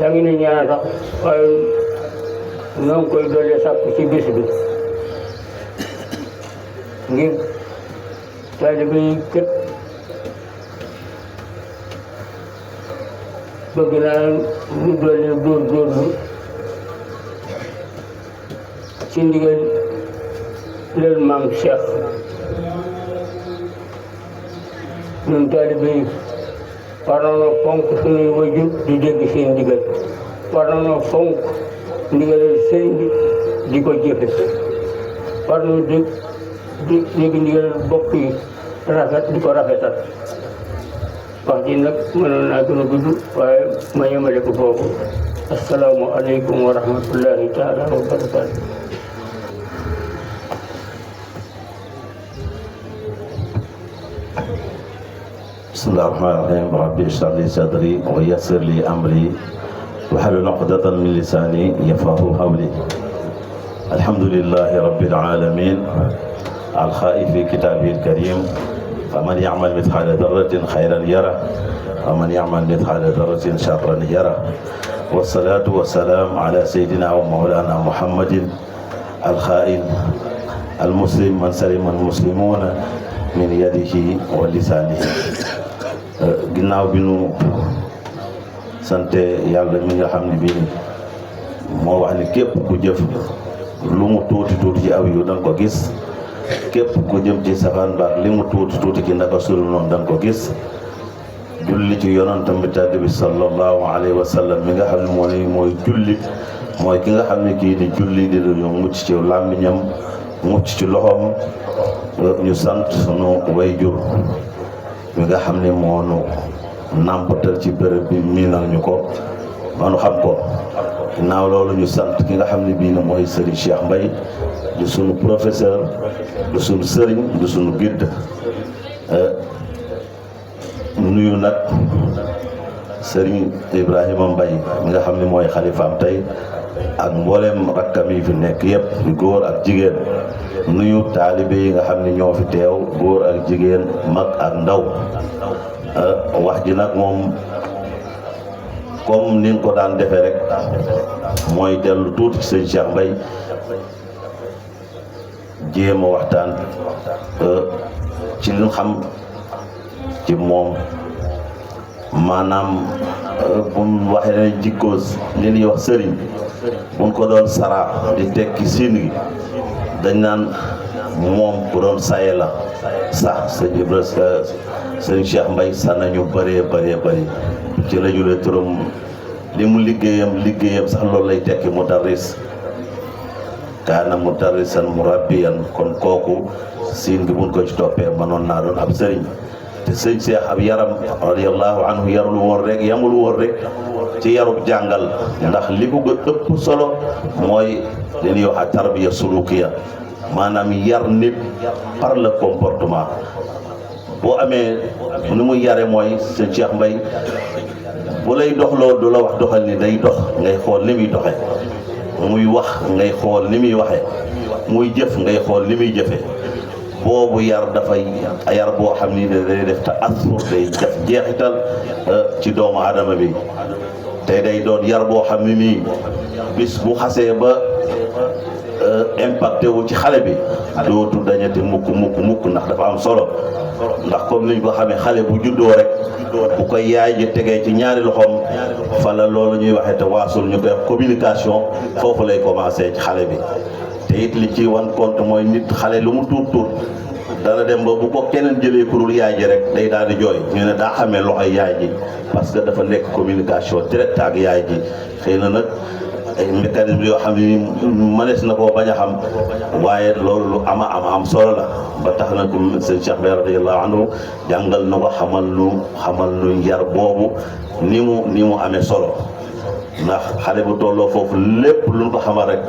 yaa ngi ni ñaan sax waaye noo ngi koy doole sàkku ci bis bi ngir taalibe yi kët bëgg naa ñu doole góorgóorlu ci ndigal leen maam Cheikh ñun taalibe yi war nañoo fonk suñuy wajur di dégg seen ndigal war nañoo fonk ndigalal sëriñ bi di ko jëfe war nañoo dégg ndigalal bokk yi rafet di ko rafetal wax ji nag mënoon naa gën a gudd waaye ma yemale ko foofu assalaamu aleykum wa rahmatullahi taala wa barakaatu. bismillaahi rahmaani rahiim rabbi ishrah li sadri wa yassir li amri wahlul uqdatan min lisaani yafqahu qawli alhamdulillaahi rabbil aalamiin al-qaa'iil fi kitaabihi al-kariim faman ya'mal mithqaala darratin khayran yarah wa man ya'mal mithqaala darratin sharran yarah wassalaatu wassalaamu alaa sayyidinaa wa mawlaanaa muhammadin al-qaa'iil al-muslim man salima al-muslimuuna min yadihi wa lisaanihi. ginnaaw bi nu sante yàlla mi nga xam ne bii moo wax ni képp ku jëf lu mu tuuti tuuti ci aw yu danga ko gis képp ku jëm ci safaan baak li mu tuuti tuuti ci naka sul noonu danga ko gis julli ci yonantam bi tàdd bi sallallahu alayhi wa sallam mi nga xam ne mooy julli mooy ki nga xam ne kii di julli di lu mucc ci làmmiñam mucc ci loxoom ñu sant sunu wayjur mi nga xam ne moo nu nàmpatal ci bërëb bi miinal ñu ko ma nu xam ko ginnaaw loolu ñu sant ki nga xam ne bii na mooy Serigne Cheikh Mbaye du sunu professeur du sunu sëriñ du sunu guide nuyu nag Serigne Ibrahima Mbaye mi nga xam ne mooy xalifaam tey ak mboolem rakkam yi fi nekk yëpp di góor ak jigéen nuyu taalibe yi nga xam ne ñoo fi teew góor ak jigéen mag ak ndaw wax ji nag moom comme ni nga ko daan defee rek mooy dellu tuuti ci sëñ Cheikh Mbaye jéem a waxtaan ci li xam ci moom maanaam buñ waxee ne jikkoo li ñuy wax sëriñ buñ ko doon saraa di tekki siin gi dañ naan moom bu doon saye la sax sëñ Ibra sëñ Cheikh Mbaye sax nañu bëree ci la julee turam li mu liggéeyam sax loolu lay tekki mudarris kaana mudarrisan murabbiyan kon kooku siin gi buñ ko ci toppee mënoon naa doon ab sëriñ te sëñ Cheikh ab yaram radiyallahu anhu yarul woon rek yamul woon rek ci yarub jàngal ndax li ko ëpp solo mooy li ñuy wax tarbiya sulukiya maanaam yar nit par le comportement boo amee ni muy yare mooy sëñ Cheikh Mbaye bu lay doxloo du la wax doxal ni day dox ngay xool ni muy doxe muy wax ngay xool ni muy waxe muy jëf ngay xool ni muy jëfe boobu yar dafay yar boo xam ni day def te assur day def jeexital ci doomu aadama bi te day doon yar boo xam ne nii bis bu xasee ba impacté wu ci xale bi dootu dañati mukk ndax dafa am solo ndax comme niñ ko xamee xale bu juddoo rek bu koy yaay ji tegee ci ñaari loxoom fa la loolu ñuy waxee te waasul ñu koy communication foofu lay commencé ci xale bi te it li ci wan compte mooy nit xale lu mu tuut dana dem ba bu ko keneen jëlee kurul yaay ji rek day daal di jooy ñu ne daa xamee loxoy yaay ji parce que dafa nekk communication directe ak yaay ji xëy na nag ay mécanisme yoo xam ni mënees na koo bañ a xam waaye loolu lu am solo la ba tax na ko sëñ Cheikh Mbaye radiyallahu anhu jàngal na ko xamal nu yar boobu ni mu amee solo ndax xale bu tolloo foofu lépp lu ñu ko xamal rek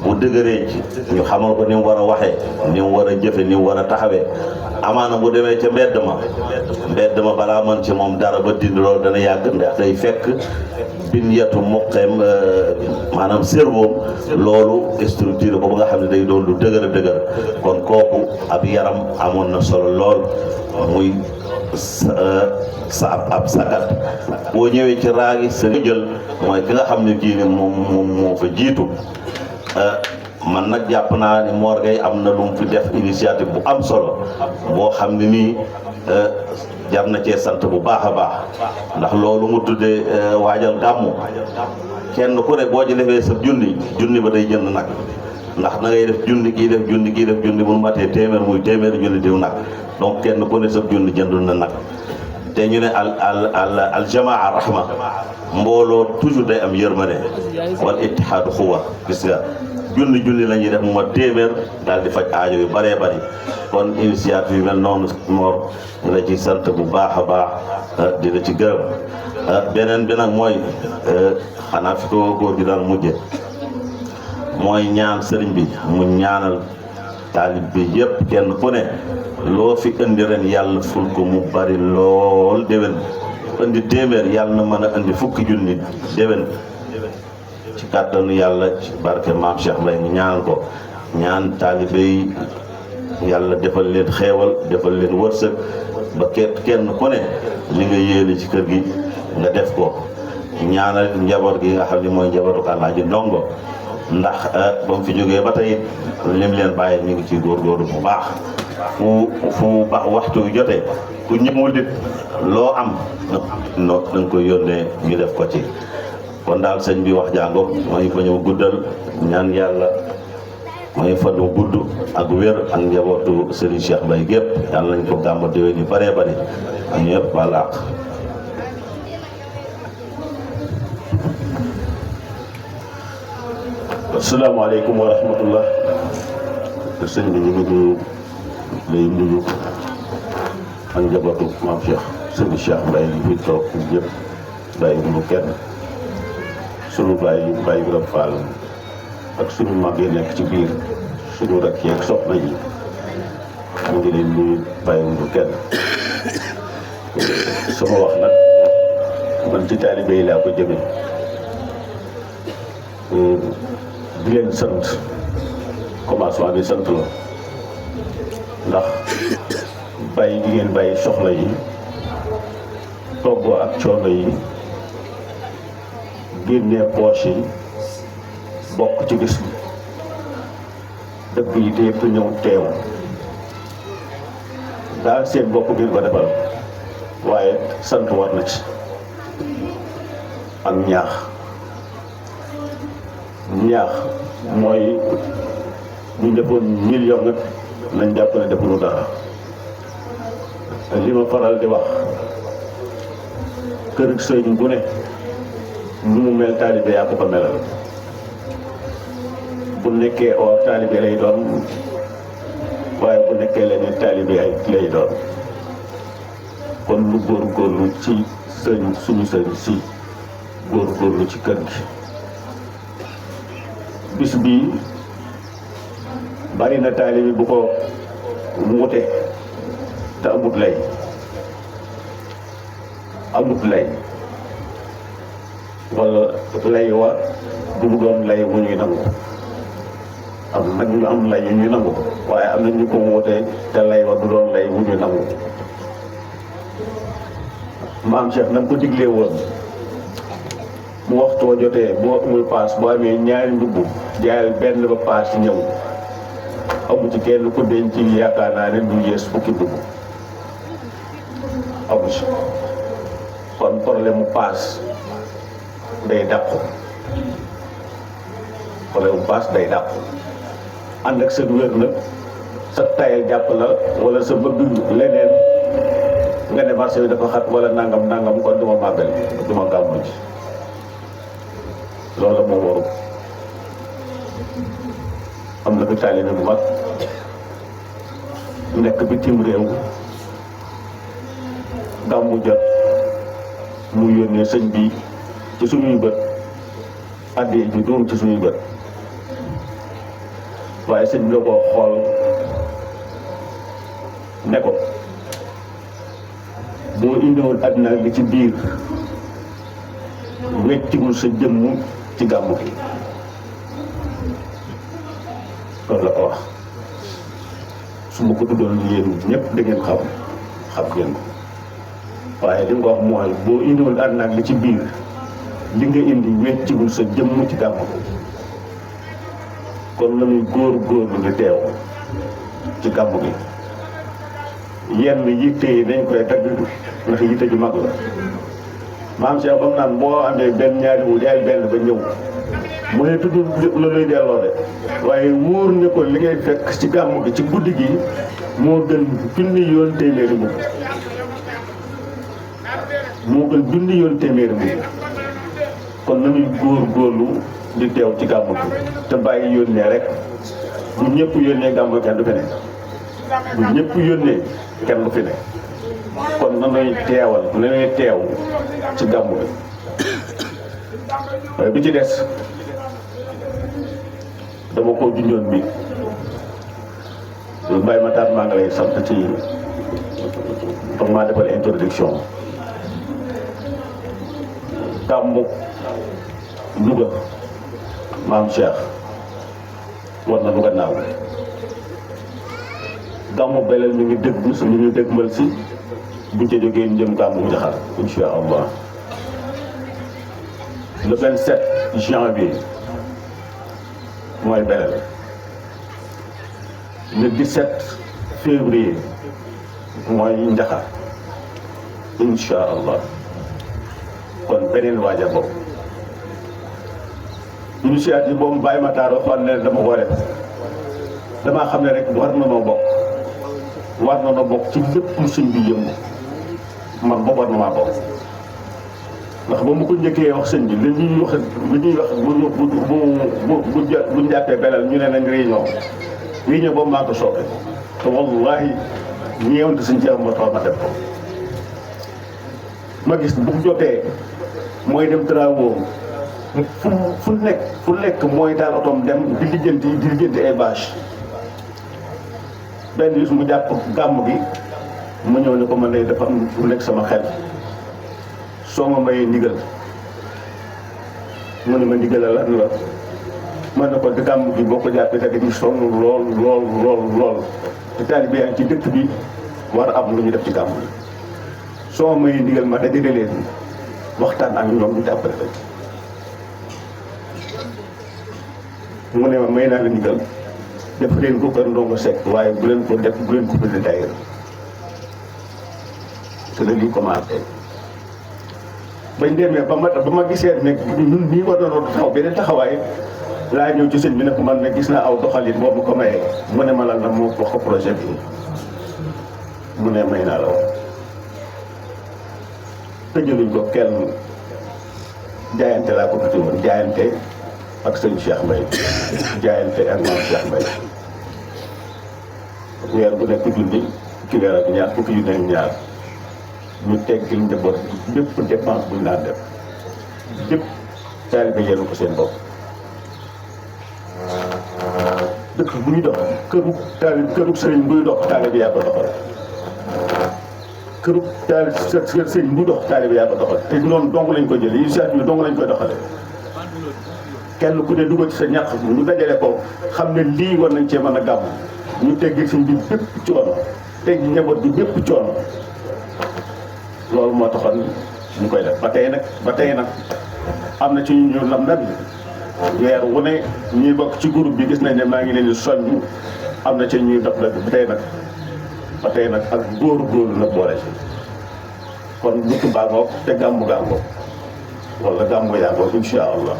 bu dëgëree ci ñu xamal ko ni mu war a waxee ni mu war a jëfe ni mu war a taxawee amaana bu demee ca mbedd ma balaa mën ci moom dara ba dindi loolu dana yàgg ndax day fekk binyatu muqeem maanaam cerveau loolu structure ko ba nga xam ne day doon lu dëgër a dëgër kon kooku ab yaram amoon na solo lool muy ab sagat boo ñëwee ci raagi sa jël mooy ki nga xam ne kii ni moom moo fa jiitu man nag jàpp naa ni Mor Gueye am na lu mu fi def initiative bu am solo boo xam ne nii jar na cee sant bu baax a baax ndax loolu mu tuddee waajal gàmmu kenn ku ne boo ci defee sa junni ba day jënd nag ndax na ngay def junni kii def junni bu nu matee téeméer muy téeméeri junni diw nag donc kenn ku ne sa junni jëndul na nag te ñu ne al jamaa rahma mbooloo toujours day am yërmande wal ittihaadu xuwa gis nga junni la ñuy def mu ma téeméer daal di faj aajo yu bëree bëri kon initiative yu mel noonu Mor di la ci sant bu baax a baax di la ci gërëm beneen bi nag mooy xanaa fi ko góor gi daan mujje mooy ñaan sëriñ bi mu ñaanal taalib bi yëpp kenn ku ne loo fi indi ren yàlla ful ko mu bari lool déwén indi téeméer yàlla na mën a indi fukki junni déwén ci kàttanu yàlla ci barke maam Cheikh Mbaye mu ñaanal ko ñaan taalibe yi yàlla defal leen xeewal defal leen wërsëg ba kenn ku ne li nga yéene ci kër gi nga def ko ñaanal njaboot gi nga xam ne mooy njabootu Alaaji Ndongo ndax ba mu fi jógee ba tey lim leen bàyyi ñu ngi ciy góorgóorlu bu baax fu ba waxtu wi jotee ku ñëwul dit loo am no da nga koy yónnee ñu def ko ci kon daal sëñ bi wax jàngo mooy fa ñëw guddal ñaan yàlla mooy fan wu gudd ak wér ak njabootu Serigne Cheikh Mbaye gépp yàlla nañ ko gàmmu déwén yu bëree bëri ak ñëpp balaax asalaamaaleykum wa rahmatullah sëñ bi ñu ngi lay nuyu ak njabootu maam Cheikh Serigne Cheikh Mbaye yi fi toog yëpp bàyyi ñu kenn sunu bàyyi Birame Fall ak sunu mag yi nekk ci biir sunu rakk yeeg soxna yi ñu ngi leen nuyu bàyyi ñu kenn sama wax nag man ci taalibe yi laa ko jëme di leen sant commencement bi sant la ndax bàyyi gi ngeen bàyyi soxla yi toggoo ak coono yi génnee poche yi bokk ci gis bi dëgg yi te yëpp ñëw teew daal seen bopp ngeen ko defal waaye sant war na ci ak ñaax mooy ñu defoon million nag nañ jàpp ne defuñu dara li ma faral di wax kër sëñ bu ne nu mu mel taalibe yaa ko fa melal bu nekkee or taalibe lay doon waaye bu nekkee leneen taalibe ay lay doon kon lu góorgóorlu ci suñu sëñ si góorgóorlu ci kër gi bis bii bari na taalibe bu ko wute te amut lay wala lay wa du mu doon lay wu ñuy nangu am nag ñu am lay yu ñuy nangu waaye am na ñu ko wute te lay wa du doon lay wu ñuy nangu maam Cheikh na ko diglee woon mu waxtu wa jotee boo amul paas boo amee ñaari mbubb jaayal benn ba paas ñëw amu ci kenn ku denc yaakaar naa ne du yées fukki mbubb amu ci kon problème mu paas day dàqu ànd ak sa wér nag sa tayal jàpp la wala sa bëgg leneen nga ne marché bi dafa xat wala nangam kon duma màggal duma gàmmu ci loolu moo waru am na fi taalibe bu mag nekk bitim réew gàmmu jot mu yónnee sëñ bi ci suñuy bët àddee ju doom ci suñuy bët waaye sëñ bi la ko xool ne ko boo indiwoon àddina li ci biir weccigul sa jëmm ci gàmmu gi loolu la ko wax. su ma ko tuddoon yéen ñëpp da ngeen xam ngeen ko waaye li nga wax mooy boo indiwoon àddina li ci biir li nga indi weccigul sa jëmm ci gàmmu gi kon nañuy góor-góorlu di teew ci gàmmu gi yenn yitte yi dañ koy dagg ndax yitte ju mag la maam Cheikh ba mu naan boo amee benn ñaari wu jaay benn ba ñëw mu ne tudd la luy delloo de waaye wóor ne ko li ngay fekk ci gàmmu gi ci guddi gi moo gën junni yoon téeméeri mu moo gën junni yoon téeméeri mu kon nañuy góor-góorlu di teew ci gàmmu gi te bàyyi yónnee rek bu ñëpp yónnee gàmmu kenn du fi ne bu ñëpp yónnee kenn du fi ne kon nañuy teew ci gàmmu gi waaye bi ci des dama ko junjoon bi lu Baye Matar maa ngi lay sant ci maa defal introduction gàmmu Louga maam Cheikh war na lu gannaaw gàmmu Belel mi ngi dëgmal si bu ca jógee ñu jëm gàmmu Njaxar insha allah le 27 janvier mooy Belel le 17 février mooy Njaxar insha allah kon beneen waaja boobu initiative boobu Baye Matar waxoon ne dama ko def damaa xam ne rek war na noo bokk ci lépp lu sëñ bi yëngu man boobu war na maa bokk ndax ba mu ko njëkkee wax sëñ bi li ñuy wax bu jàppee Belel ñu ne nañ réunion boobu maa ko sooke te wallahi ñeewante sëñ Cheikh moo tax ma def ko ma gis bu jotee mooy dem travaux fu nekk mooy daal otoom dem di lijjanti ay bâche benn bis mu jàpp gàmm gi ma ñëw ne ko man de dafa am fu nekk sama xel soo ma mayee ndigal mu ne ma ndigal la lan la ma ne ko di gàmm gi boo ko jàppee da nga ci sonn lool te taalibe yaa ngi ci dëkk bi war a am lu ñu def ci gàmm gi soo ma mayee ndigal ma dajale leen waxtaan ak ñoom ñu jàppale leen mu ne ma may naa la ndigal def leen ko kër Ndongo Seck waaye bu leen ko bëgg daayira te la lii commencé bañ demee ba ma gisee ne ñun nii war nañoo taxaw beneen taxawaay laa ñëw ci sëñ bi ne ko man ne gis naa aw doxalin boobu ko mayee mu ne ma lan la moo wax ko projet bi mu ne may naa la wax tëjaluñ ko kenn jaayante laa ko tuddee woon jaayante ak sëñ Cheikh Mbaye jaayante ak maam Cheikh Mbaye weer bu nekk junni ci weer ak ñaar fukki junni ak ñaar ñu teggil njaboot bépp dépense buñ daan def bépp taalibe yéen ko seen bopp dëkk bu ñu dox këru sëriñ buy dox taalibe yaa ko doxal këru sëriñ buy dox taalibe yaa ko doxal te noonu dong lañ ko jëlee initiative dong lañ koy doxale kenn ku ne dugal ci sa ñàkk ñu dajale ko xam ne lii war nañ cee mën a gàmm ñu teggil sëñ bi bépp coono teggi njaboot bi bépp coono loolu moo taxoon ñu koy def ba tey nag am na ci ñu lam na bi weer wu ne ñuy bokk ci groupe bi gis nañ ne maa ngi leen di soññ am na ci ñuy dox la ba tey nag ak góor-góorlu la boole ci kon butu baa ngoog te gàmmu gaa ngoog wala gàmmu yaa ngoog insha allah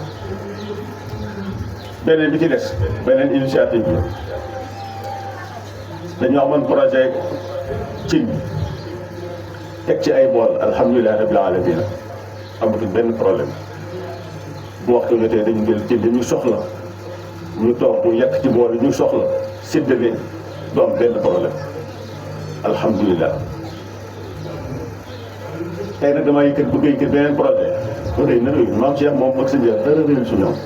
beneen bi ci des beneen initiative bi dañoo amoon projet cin teg ci ay bool alhamdulilah rabbil alamin amatul benn problème bu waxtu jotee dañu jël cin dañu soxla ñu toog bu yekk ci bool yi ñu soxla séddale du am benn problème alhamdulilah tey nag damaa bëgg yëkkat beneen projet bu rëy na rëy maam Cheikh moom ak sëñ dara réew si ñoom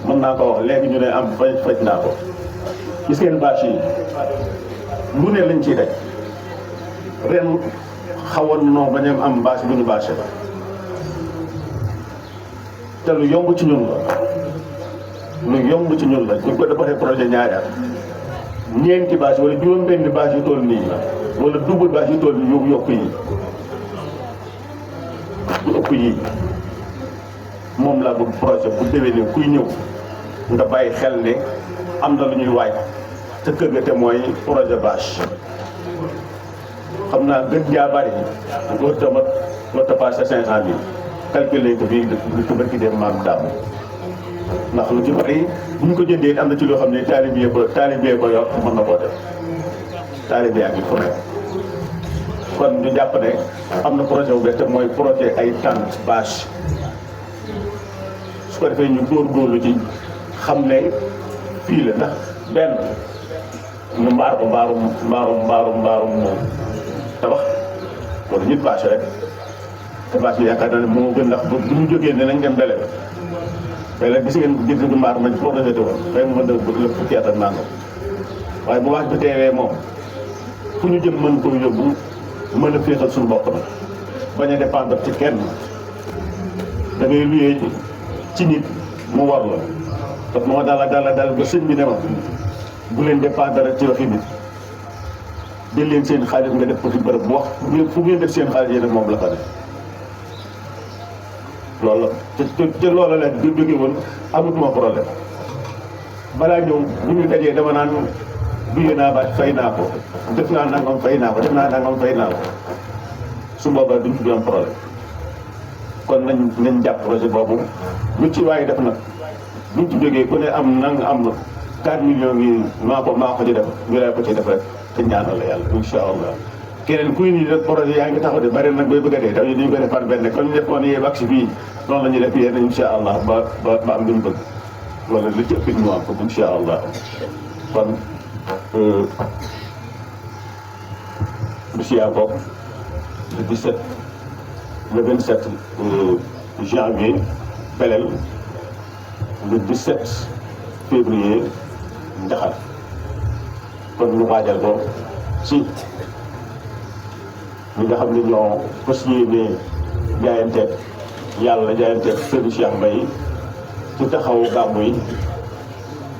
mën naa ko wax léegi ñu ne am faj naa ko gis ngeen bâche yi lu ne lañ ciy daj ren xawoon noo bañ a am bâche bu ñu bâché ba te lu yomb ci ñun la lu yomb ci ñun la ñu ko defee projet ñaari at ñeenti bâche wala juróom-benni bâche yu toll nii wala double bâche yu toll nii yu yokk yi yu ëpp yi moom laa bëgg projet bu déwénee kuy ñëw nga bàyyi xel ne am na lu ñuy waaj te kër ga te mooy projet bâche xam naa gën jaa bari warta passé 500 000 calculé ko fii ko barki dem maam daam ndax lu ci bari bu ñu ko jëndee am na ci loo xam ne taalibe ko yor mën na koo def taalibe ak fu nekk kon ñu jàpp ne am na projet bu bees te mooy projet ay tente bâche su ko defee ñu góorgóorlu ci xam ne fii la ndax benn ñu mbaar ko mbaarum moom tabax wala ñit bâche rek te bâche bi yaakaar naa ne moo gën ndax bu ñu jógee ne nañ dem bele gis ngeen gis nga mbaar mañ projet woon rek mën na lépp fukki at ak nangam waaye bu wax bi teewee moom fu ñu jëm mën ko yóbbu mën a féexal suñu bopp na bañ a dépendre ci kenn da ngay luyee ci nit mu war la parce que moo dala ba sëñ bi ne ma bu leen dépendre ci waxi nit jël leen seen xaalis nga def ko ci bërëb bu wax fu ngeen def seen xaalis yéen moom la fa def loolu la te loolu la du jóge woon amatuma problème balaa ñëw bu ñu dajee dama naan duyee naa baat fay naa ko def naa nangam fay naa ko def naa nangam fay naa ko su boobaa duñ ci am problème kon nañ jàpp projet boobu lu ci waaye def nag buñ ci jógee ku ne am na 4 millions yi maa ko ci def ñu lay ko ci def rek te ñaanal la yàlla incha allah keneen kuy nii rek projet yaa ngi taxaw de bari nag bay bëgg a dee dañu duñ ko def par benn comme ñu defoon yee wax si fii noonu la ñuy def yéen incha allah ba am li mu bëgg wala lu ci ëpp ñu am ko incha allah kon monsieur Bob le 27 janvier Belel le 17 février Njaxal kon ñu waajal ko ci ñi nga xam ne ñoo fas yéene jaayanteeg yàlla jaayanteeg sëriñ Cheikh Mbaye ci taxawu gàmmu yi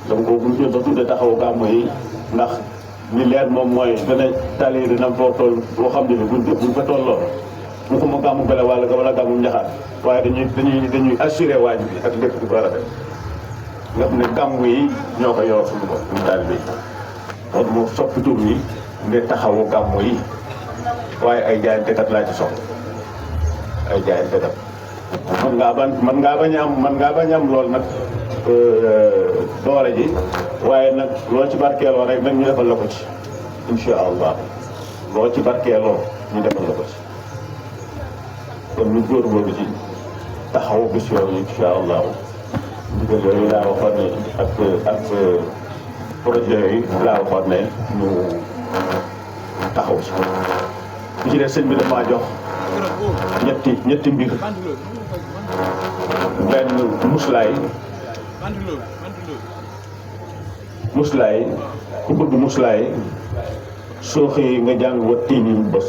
dama ko bu ñu ba tudde taxawu gàmmu yi ndax li leer moom mooy dana tali dina foo toll boo xam ne buñ fa tolloo mu ko ma gàmmu bele wala gàmmu Njaxal waaye dañuy assuré waaj bi ak lépp di war a def nga xam ne gàmmu yi ñoo ko yor suñu bopp ñu taalibe yi kon mu soppi tur yi ne taxawu gàmmu yi waaye ay jaayantekat laa ci soxla ay jaayantekat man ngaa bañ a am lool nag doole ji waaye nag loo ci barkeeloo rek nag ñu defal la ko ci insha allah loo ci barkeeloo ñu defal la ko ci kon ñu góorgóorlu ci taxawu bis yooyu insha allah ndigal yooyu laa waxoon ne ak projet yooyu laa waxoon ne ñu taxaw ci bi ci des sëñ bi damaa jox ñetti mbir benn muslaay ku bëgg muslaay soo xëyee nga jàng wat tii nii bés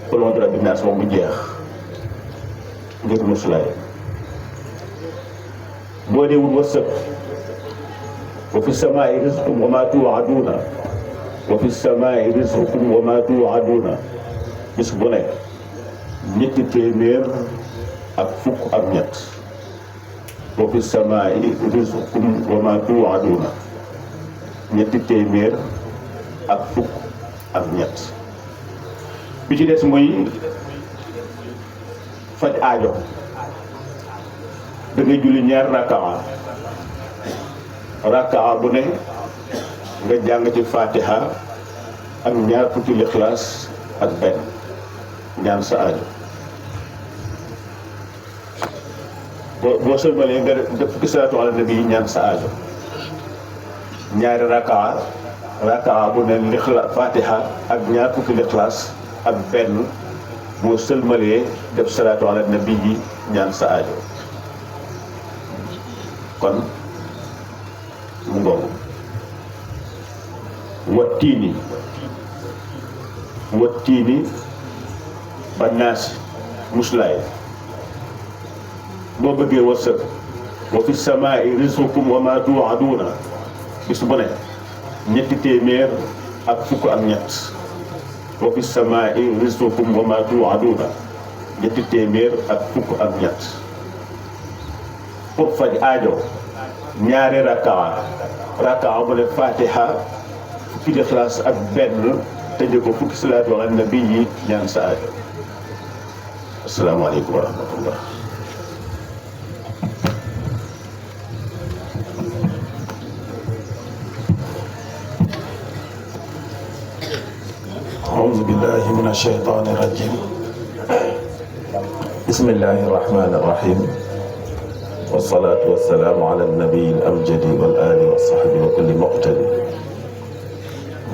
kolon dara bi naas moom bu jeex ngir muslaay boo dee wut wërsëg wa fi samaa'i rizqukum wa maa tuu'aduuna wa fi samaa'i rizqukum wa maa tuu'aduuna bis bu ne ñetti téeméer ak fukk ak ñett wa fi samaa'i rizqukum wa maa tuu'aduuna ñetti téeméer ak fukk ak ñett bi ci des muy faj aajo da ngay julli ñaar rakkaa bu ne nga jàng ci fatiha ak ñaar fukki lixlaas ak benn ñaan sa aajo boo sëlmalee nga def fukki salaatu ala nabi ñaan sa aajo ñaari rakkaa bu ne lixla fatiha ak ñaar fukki lixlaas ak benn boo sëlmalee def salaatu ala nabi yi ñaan sa aajo kon mu ngoogu wattiini ba naas muslaay boo bëggee wërsëg wa fi samaa'i rizqukum wa maa tuu'aduuna bis bu ne 300 ak fukk ak ñett wa fi samaa'i rizqukum wa maa tuu'aduuna 300 ak fukk ak ñett pour faj aajo ñaari rakaa bu ne fatiha fukki Ixlaas ak benn tëjee ko fukki salaatu ala nabi yi ñaan sa aajo. asalaamaaleykum wa rahmatullah. أعوذ بالله من الشيطان الرجيم بسم الله الرحمن الرحيم والصلاة والسلام على النبي الأمجد والآل والصحب وكل مقتدي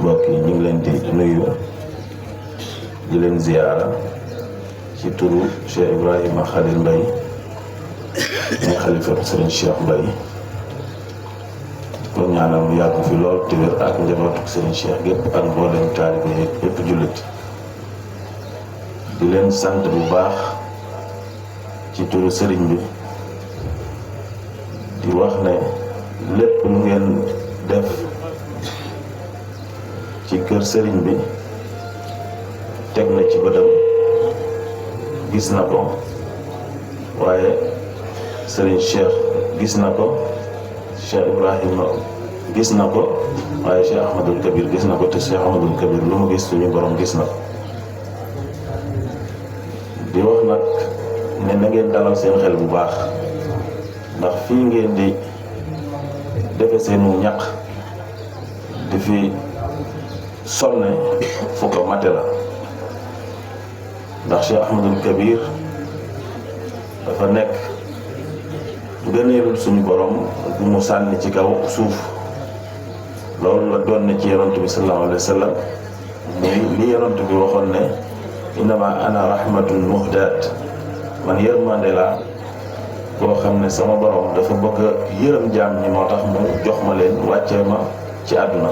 mbokk yi ñu ngi leen di nuyu di leen ziyaara ci turu Cheikh Ibrahima Khalil Mbaye ñu xalifatu Serigne Cheikh Mbaye ko ñaanal mu yàgg fi lool te wér ak njabootu Serigne Cheikh gépp ak mboolem taalibe yi yépp jullit di leen sant bu baax ci turu Serigne bi di wax ne lépp lu ngeen def ci kër sëriñ bi teg na ci bëtam gis na ko waaye sëriñ Cheikh gis na ko Cheikh Ibrahima gis na ko waaye Cheikh Ahmadul Kabir gis na ko te Cheikh Ahmadul Kabir lu mu gis suñu borom gis na ko di wax nag ne na ngeen dalal seen xel bu baax ndax fii ngeen di defe seenu ñaq di fi sonne fu ko mate la ndax Cheikh Ahmadul Kabir dafa nekk gëneelul suñu borom bu mu sànni ci kaw suuf loolu la doon ne ci yonent bi sallallahu alayhi wa sallam muy li yonent bi waxoon ne innama ana rahmatun muhdaat man yërmande laa boo xam ne sama borom dafa bëgg a yërëm jaam ñi moo tax mu jox ma leen wàccee ma ci àdduna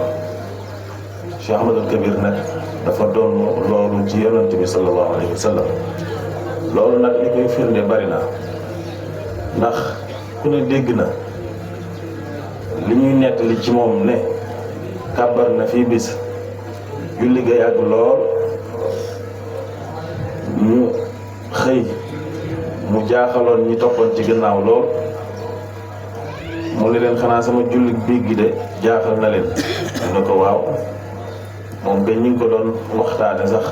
Cheikh Ahmadul Kabir nag dafa doon loolu ci yonent bi sallallahu alayhi wa sallam loolu nag li koy firnde bari na ndax ku ne dégg na li ñuy nettali ci moom ne kàbbar na fii bis julli ga yàgg lool ñu xëy mu jaaxaloon ñi toppoon ci gannaaw lool mu ne leen xanaa sama julli biig gi de jaaxal na leen mu ne ko waaw moom ba ñu ngi ko doon waxtaane sax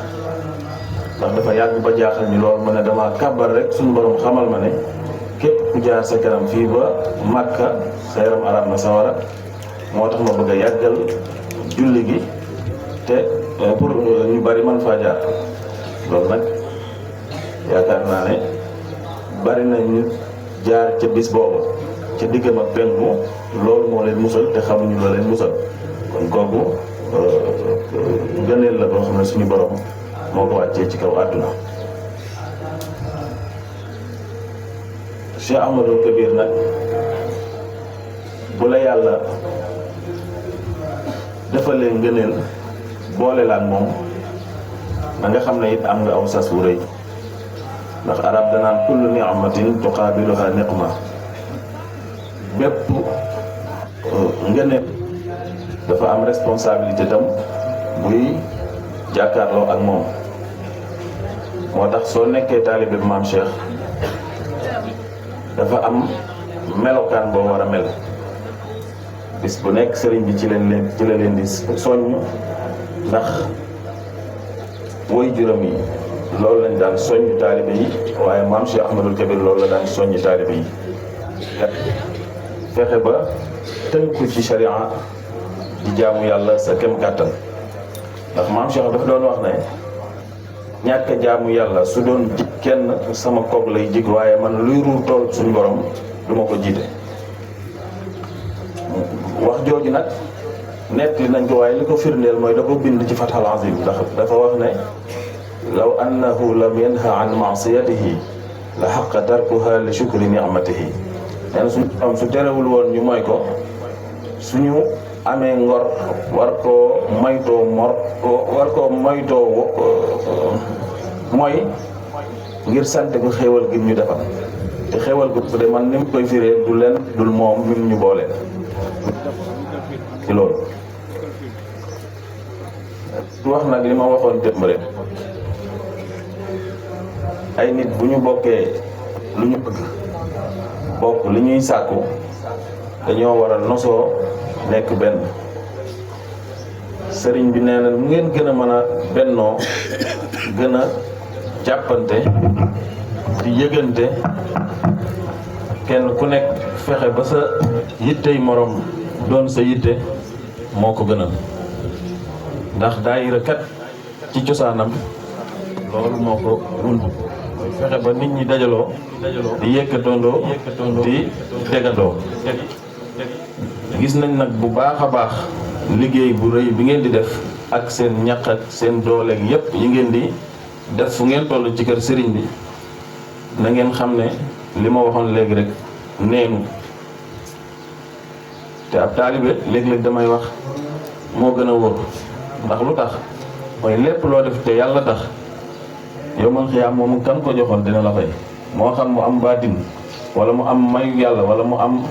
ndax dafa yàgg ba jaaxal ñu lool ma ne dama kàbbar rek suñu borom xamal ma ne képp ku jaar sa kanam fii ba Makka sa yaram arab na sawara moo tax ma bëgg a yàggal julli gi te pour ñu bari man faa jaar loolu nag yaakaar naa ne bari na ñu jaar ca bis boobu ca diggam ak penku loolu moo leen musal te xamuñu la leen musal kon kooku gëneel la boo xam ne suñu borom moo ko wàccee ci kaw àdduna Cheikh Ahmadul Kabir nag bu la yàlla defalee ngëneel boole la ak moom da nga xam ne it am nga aw sas wu rëy ndax arab danaan kullu ni'matin tuqaabiluha niqma bépp ngëneel dafa am responsabilité tam buy jàkkaarloo ak moom moo tax soo nekkee taalibe bi maam Cheikh dafa am melokaan boo war a mel bis bu nekk sëriñ bi ci la leen di soññ ndax woy juróom yi loolu lañ daan soññ taalibe yi waaye maam Cheikh Ahmadul Kabir loolu la daan soññ taalibe yi fexe ba tënku ci sharia di jaamu yàlla sa kem kàttan ndax maam Cheikh dafa doon wax ne ñàkk a jaamu yàlla su doon jig kenn sama koog lay jig waaye man luy ruur tool suñu borom du ma ko jiite wax jooju nag nett li nañ ko waaye li ko firndeel mooy da ko bind ci Fathul Azim ndax dafa wax ne law annahu lam yanha an maasiyatihi la xaqa tarkuha li shukri ni'matihi nee na suñu am su terewul woon ñu mooy ko suñu amee ngor war koo moytoo mooy ngir sant ko xéewal gi ñu defal te xéewal gu de man ni mu koy firee du leen dul moom mi ñu boole ci loolu wax nag li ma waxoon démb rek ay nit bu ñu bokkee lu ñu bëgg bokk li ñuy sàkku dañoo war a nosoo nekk benn sëriñ bi nee na mu ngeen gën a mën a bennoo gën a jàppante di yëgante kenn ku nekk fexe ba sa yittey morom doon sa yitte moo ko gënal ndax daayira kat ci cosaanam loolu moo ko wund fexe ba nit ñi dajaloo di yëkkatondoo di tegandoo gis nañ nag bu baax a baax liggéey bu rëy bi ngeen di def ak seen ñaq ak seen dooleeg yépp yi ngeen di def fu ngeen toll ci kër sëriñ bi na ngeen xam ne li ma waxoon léegi rek neenu te ab taalibe léeg-léeg damay wax moo gën a wóor ndax lu tax mooy lépp loo def te yàlla tax yow man xiyaam moomu kan ko joxoon dina la fay moo xam mu am baatin wala mu am mayu yàlla wala mu am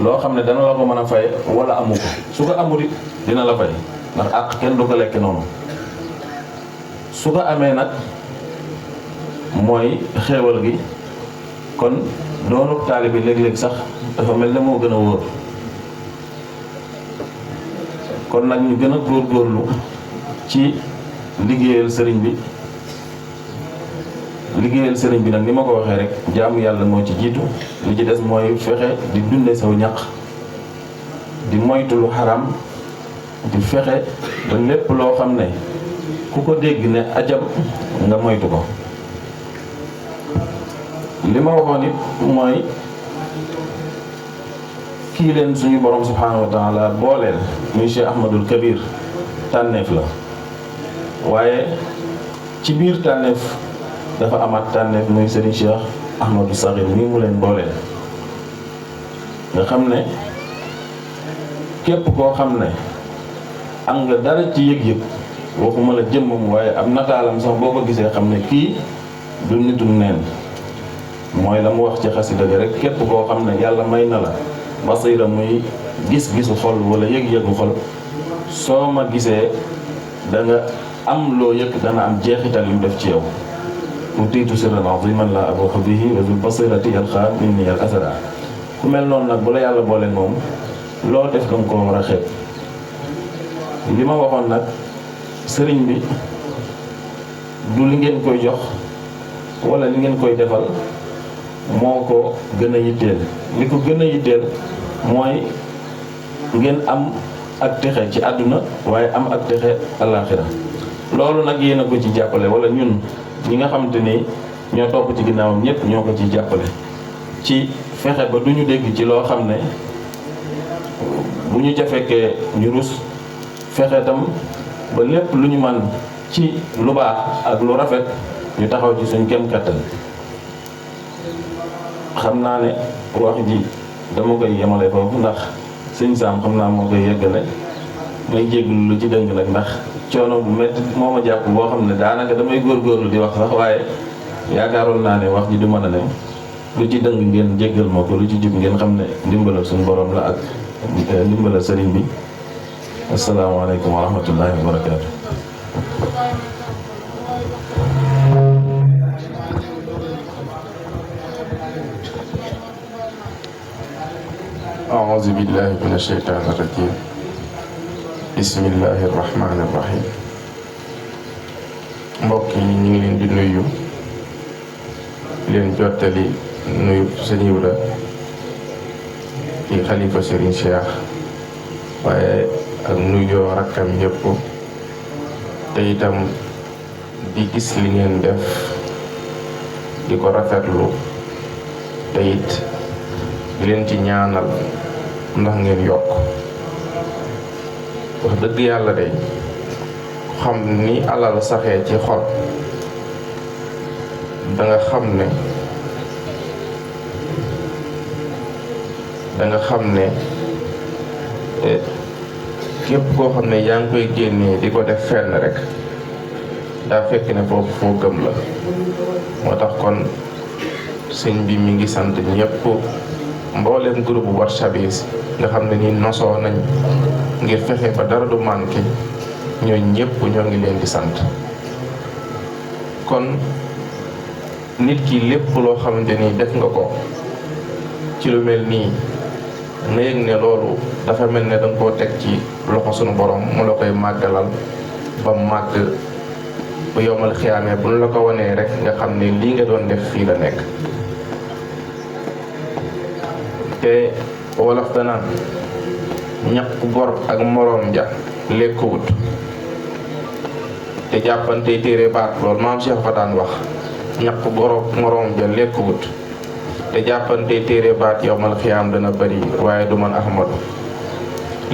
loo xam ne dana la ko mën a fay wala amu ko su ko amul it dina la fay ndax àq kenn du ko lekk noonu su ko amee nag mooy xéewal gi kon doonu taalibe léeg-léeg sax dafa mel ne moo gën a wóor kon nag ñu gën a góorgóorlu ci liggéeyal sëriñ bi nag ni ma ko waxee rek jaamu yàlla moo ci jiitu li ci des mooy fexe di dunde saw ñaq di moytu lu xaram di fexe ba lépp loo xam ne ku ko dégg ne ajab nga moytu ko li ma waxoon it mooy kii leen suñu borom subhanahu wa taala booleel muy Cheikh Ahmadul Kabir tànneef la waaye ci biir tànneef dafa amaat tànneef muy Serigne Cheikh Ahmadou Sakhir mii mu leen booleel nga xam ne képp koo xam ne am nga dara ci yëg-yëg waxuma la jëmmam waaye am nataalam sax boo ko gisee xam ne kii du nitum neen mooy la mu wax ci xasida gi rek képp koo xam ne yàlla may na la basira muy gis-gisu xol wala yëg-yëgu xol soo ma gisee da nga am loo yëg dana am jeexital yu def ci yow utiitu sirran aziman la abuhu bihi wa bil basirati yalqa minni al asara ku mel noonu nag bu la yàlla boole moom loo def danga ko war a xeeb li ma waxoon nag sëriñ bi du li ngeen koy jox wala li ngeen koy defal moo ko gën a yitteel li ko gën a yitteel mooy ngeen am ak texe ci àdduna waaye am ak texe alaaxira loolu nag yéen a ko ci jàppale wala ñun ñi nga xamante ni ñoo topp ci ginnaawam ñëpp ñoo ko ci jàppale ci fexe ba du ñu dégg ci loo xam ne bu ñu ca fekkee ñu rus fexe tam ba lépp lu ñu man ci lu baax ak lu rafet ñu taxaw ci suñ kem kattan xam naa ne wax ji dama koy yemale foofu ndax sëñ Sam xam naa moo koy yeggale may jégglu lu ci dëng nag ndax coono bu métti moo ma jàpp boo xam ne daanaka damay góorgóorlu di wax sax waaye yaakaaroon naa ne wax ji du mën a ne lu ci dëng ngeen jéggal ma ko lu ci jub ngeen xam ne ndimbalal suñu borom la ak ndimbalal sëriñ bi asalaamaaleykum wa rahmatullahi wa barakaatu. أعوذ بالله من الشيطان الرجيم بسم الله الرحمن الرحيم mbokk yi ñu ngi leen di nuyu leen jottali nuyu sëñ Ibra ci xalifa Serigne Cheikh waaye ak nuyoo rakkam yëpp te itam di gis li ngeen def di ko rafetlu te it di leen ci ñaanal ndax ngeen yokk wax dëgg yàlla de xam ni alal saxee ci xol danga xam ne képp koo xam ne yaa ngi koy génnee di ko def fenn rek daa fekk ne foofu foo gëm la. moo tax kon sëñ bi mi ngi sant ñëpp mboolem groupe WhatsApp yi nga xam ne nii nosoo nañ ngir fexe ba dara du manqué ñoo ñëpp ñoo ngi leen di sant. kon nit ki lépp loo xamante ni def nga ko ci lu mel nii nga yëg ne loolu dafa mel ne danga koo teg ci loxo sunu borom mu la koy màggalal ba màgg bu yomal xiyaamee bu nu la ko wanee rek nga xam ne lii nga doon def fii la nekk. te wolof danaan ñàkk gor ak moroom ja lekkuwut te jàppante téere baat loolu maam Cheikh fa daan wax ñàkk gor moroom ja lekkuwut te jàppante téere baat yomal xiyaam dana bari waaye du man Ahmadu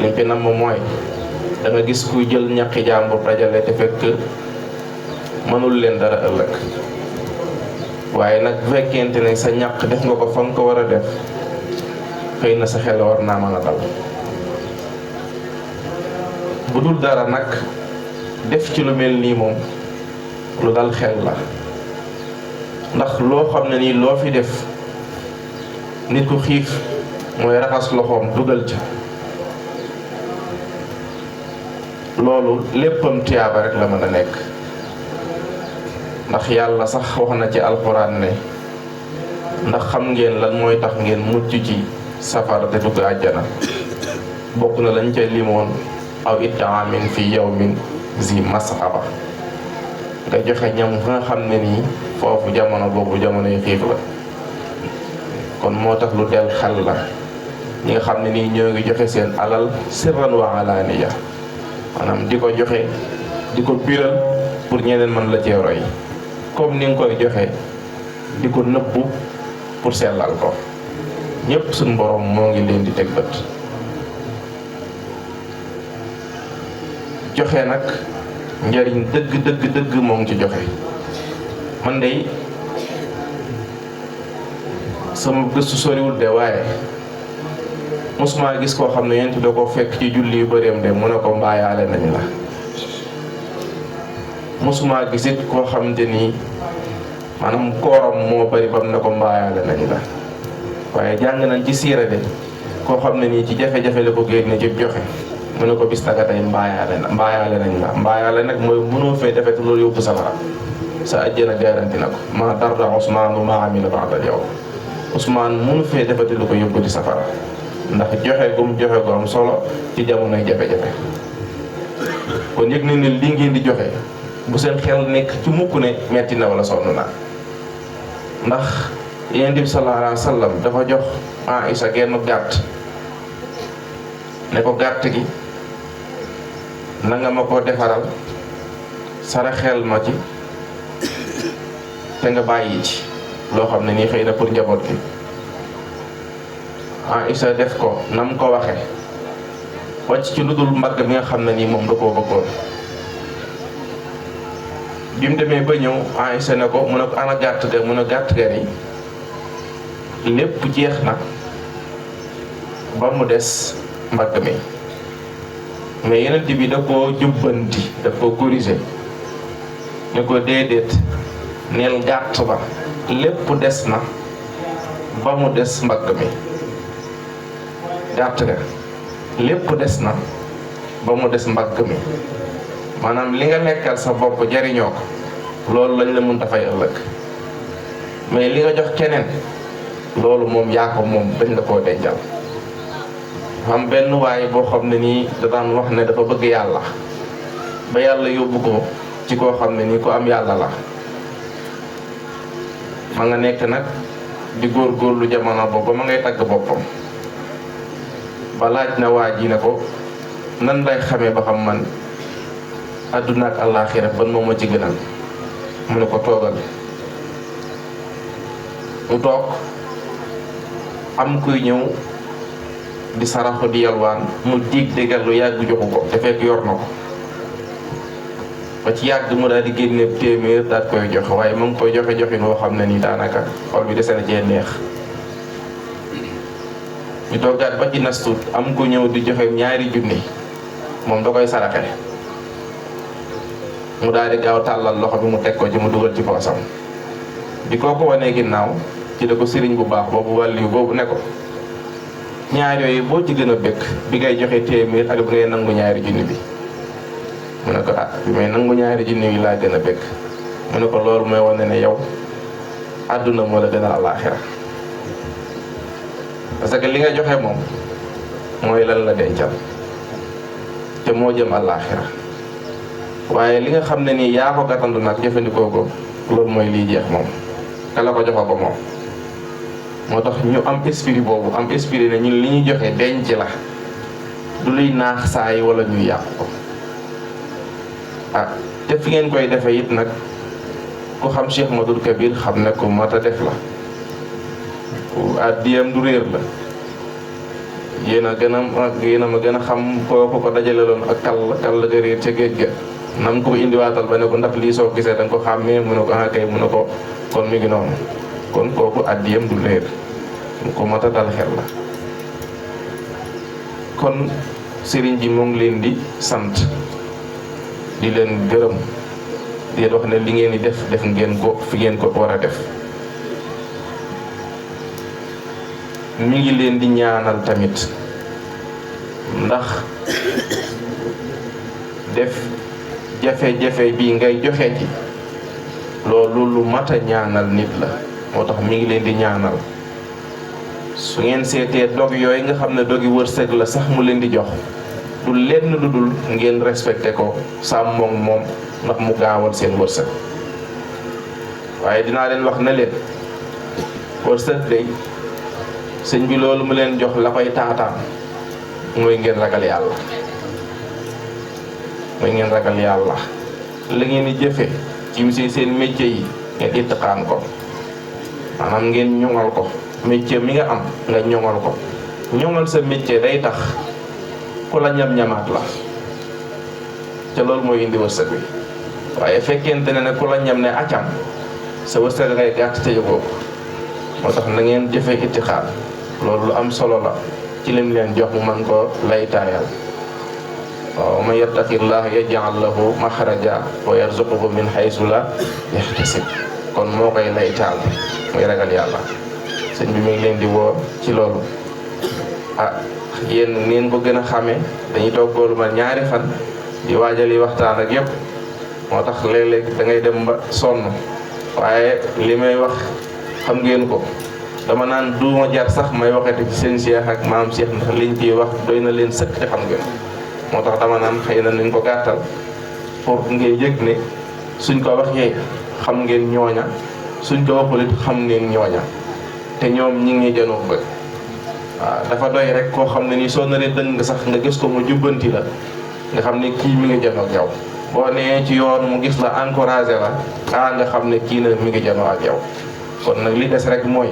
li fi nam mooy da nga gis kuy jël ñaqi jàmbur dajale te fekk mënul leen dara ëllëg waaye nag bu fekkente ne sa ñaq def nga ko fa nga ko war a def xëy na sa xel war naa mën a dal. bu dul dara nag def ci lu mel nii moom lu dal xel la ndax loo xam ne nii loo fi def nit ku xiif mooy raxas loxoom dugal ca loolu léppam tiyaaba rek la mën a nekk. ndax yàlla sax wax na ci alxuraan ne ndax xam ngeen lan mooy tax ngeen mucc ci safara te dugg àjjana bokk na lañ ca limoon aw itaamin fi yawmin zi masxaba nga joxe ñam fa nga xam ne nii foofu jamono boobu jamonoy xiif la. kon moo tax lu del xel la ñi nga xam ne nii ñoo ngi joxe seen alal sirran wa alaaniya maanaam di ko joxe di ko biral pour ñeneen mën la cee roy comme ni nga koy joxe di ko nëbbu pour sellal ko ñëpp suñ borom moo ngi leen di teg bët. joxe nag njariñ dëgg moo ngi ci joxe. man de sama gëstu soriwul de waaye mosuma gis koo xam ne yent da ko fekk ci julli yu bëreem de mu ne ko mbaayaale nañ la. mosuma gisit koo xamante ni maanaam kooram moo bari bam ne ko mbaayaale nañ la waaye jàng nañ ci siira de koo xam ne nii ci jafe-jafe la ko génne ci joxe mu ne ko bis taga tey mbaayaale nañ la. mbaayaale nag mooy mënoo fee defet loolu yóbbu safara sa àjjana garanti na ko ma darda Ousmane ma amila ba'da yow Ousmane mënu fee defati lu ko yóbbu di safara ndax joxe gum joxe gu am solo ci jamonoy jafe-jafe. kon yëg nañ ne li ngeen di joxe bu seen xel nekk ci mukk ne metti na wala sonn na ndax Yonent bi sallallahu alayhi wa sallam dafa jox Aïcha genn gàtt ne ko gàtt gi na nga ma ko defaral saraxel ma ci te nga bàyyi ci loo xam ne nii xëy na pour njaboot gi. Aïcha def ko nam ko waxe wàcc ci lu dul mbagg mi nga xam ne nii moom da koo bëggoon. bi mu demee ba ñëw Aïcha ne ko mu ne ko ana gàtt ga mu ne gàtt ga ni lépp jeex na ba mu des mbagg mi mais Yonent bi da koo jubbanti da koo corriger ne ko déedéet neel gàtt ba lépp des na ba mu des mbagg mi. gàtt ga lépp des na ba mu des mbagg mi maanaam li nga nekkal sa bopp jariñoo ko loolu lañ la mën dafay ëllëg mais li nga jox keneen loolu moom yaa ko moom dañ la koo dencal. xam benn waay boo xam ne nii da daan wax ne dafa bëgg yàlla ba yàlla yóbbu ko ci koo xam ne nii ku am yàlla la ma nga nekk nag di góorgóorlu jamono boobu ba ma ngay tagg boppam ba laaj na waa ji ne ko nan lay xamee ba xam man àdduna ak àllaaxira ban moom ma ci gënal mu ne ko toogal. mu toog am kuy ñëw di saraxu di yalwaan mu diig dégal lu yàgg joxu ko te fekk yor na ko ba ci yàgg mu daal di génne téeméer daal koy joxe waaye mu ngi koy joxe joxin woo xam ne nii daanaka xol bi dese na cee neex. ñu toogaat ba ci nastut am ku ñëw di joxe 2 junni moom da koy saraxe mu daal di gaaw tàllal loxo bi mu teg ko ci mu dugal ci poosam bi kooku wanee ginnaaw ci la ko sëriñ bu baax boobu wàlliyu boobu ne ko ñaar yooyu boo ci gën a bëgg bi ngay joxe téeméer ak bi ngay nangu ñaari junni bi mu ne ko bi may nangu ñaari junni yi laa gën a bëgg mu ne ko loolu mooy wane ne yow àdduna moo la gën a àllaaxira parce que li nga joxe moom mooy lan la dencal te moo jëm àllaaxira waaye li nga xam ne nii yaa ko gàttandu nag jëfandikoo ko loolu mooy liy jeex moom te la ko joxe ko moom moo tax ñu am esprit boobu am esprit ne ñun li ñuy joxe denc la du luy naax saa yi wala ñuy yàqu ko te fi ngeen koy defee it nag ku xam Cheikh Madul Kabir xam ne ko mat a def la addiyam du réer la yéen a ma gën a xam kooku ko dajale loon ak kall ga réer ca géej ga nam ko indiwaatal ba ne ko ndax lii soo gisee da nga ko xàmmee mu ne ko kay mu ne ko kon mi ngi noonu kon kooku addiyam du réer ko mat a dal xel la kon sëriñ ji moo ngi leen di sant di leen gërëm di wax ne li ngeen di def ngeen ko fi ngeen ko war a def mi ngi leen di ñaanal tamit ndax def jafe-jafe bi ngay joxe ci loolu lu mat a ñaanal nit la moo tax mi ngi leen di ñaanal su ngeen seetee dog yooyu nga xam ne dogi wërsëg la sax mu leen di jox du lenn lu dul ngeen respecté ko sàmmoog moom ndax mu gaawal seen wërsëg waaye dinaa leen wax na leen wërsëg day sëñ bi loolu mu leen jox la koy taataan mooy ngeen ragal yàlla la ngeen di jëfe ci seen métier yi ngeen ittiqaan ko maanaam ngeen ñoŋal ko métier mi nga am nga ñoŋal ko ñoŋal sa métier day tax ku la ñam-ñamaat la te loolu mooy indi wërsëg bi waaye fekkente ne ku la ñam ne acam sa wërsëg ngay gàtt te yëgoo ko moo tax na ngeen jëfe ittiqaan loolu lu am solo la ci lim leen jox mu mën ko lay taayal waaw man yattaqillah yaj'al lahu maxraja wa yarzuquhu min haysu la yahtasib kon moo koy lay taal muy ragal yàlla sëñ bi mi ngi leen di woo ci loolu yéen neen ko gën a xamee dañuy toog góorlu ma ñaari fan di waajali waxtaan ak yëpp moo tax léeg-léeg da ngay dem ba sonn waaye li may wax xam ngeen ko dama naan duuma jar sax may waxati ci seen Cheikh ak maam Cheikh ndax liñ ciy wax doy na leen sëkk te xam ngeen moo tax dama naan xëy na nañ ko gàttal pour ngeen yëg ne suñ ko waxee xam ngeen ñooña suñ ko waxul it xam ngeen ñooña te ñoom ñi ngi janoo bëgg waaw dafa doy rek koo xam ne nii soo naree dëng sax nga gis ko mu jubbanti la nga xam ne kii mi ngi janoo ak yow boo nee ci yoon mu gis la encouragé la nga xam ne kii na mi ngi janoo ak yow kon nag li des rek mooy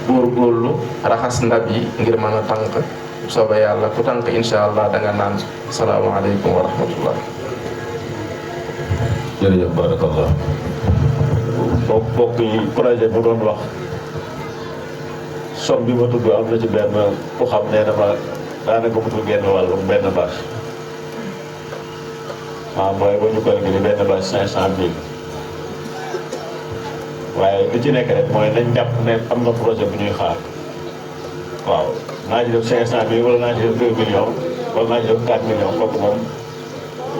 góorgóorlu raxas ndab yi ngir mën a tànk soobee yàlla ku tànk incha allah da nga naan salaamaaleykum wa rahmatullah. jërëjëf barakallah bokk yi projet bu doon wax somme bi ma tudd am na ci benn ku xam nee na ma daanaka mutul genn wàllu benn bâche mooy ba ñu ko ni benn bâche 500 000 waaye li ci nekk rek mooy nañ jàpp ne am na projet bu ñuy xaar waaw naa ci def 500 000 wala naa ci def 2 millions wala naa ci def 4 millions kooku moom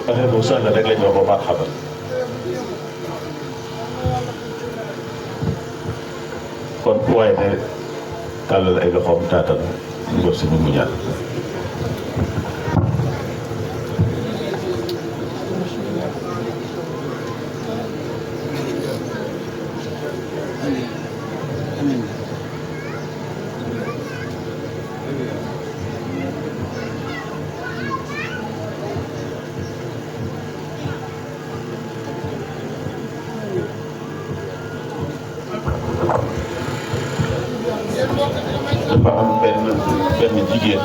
affaire bu sonn rek la ñu wax ba baax xamal kon ku waaye ne tàllal ay loxoom taatal ngor si ñu mu ñaan dafa am benn jigéen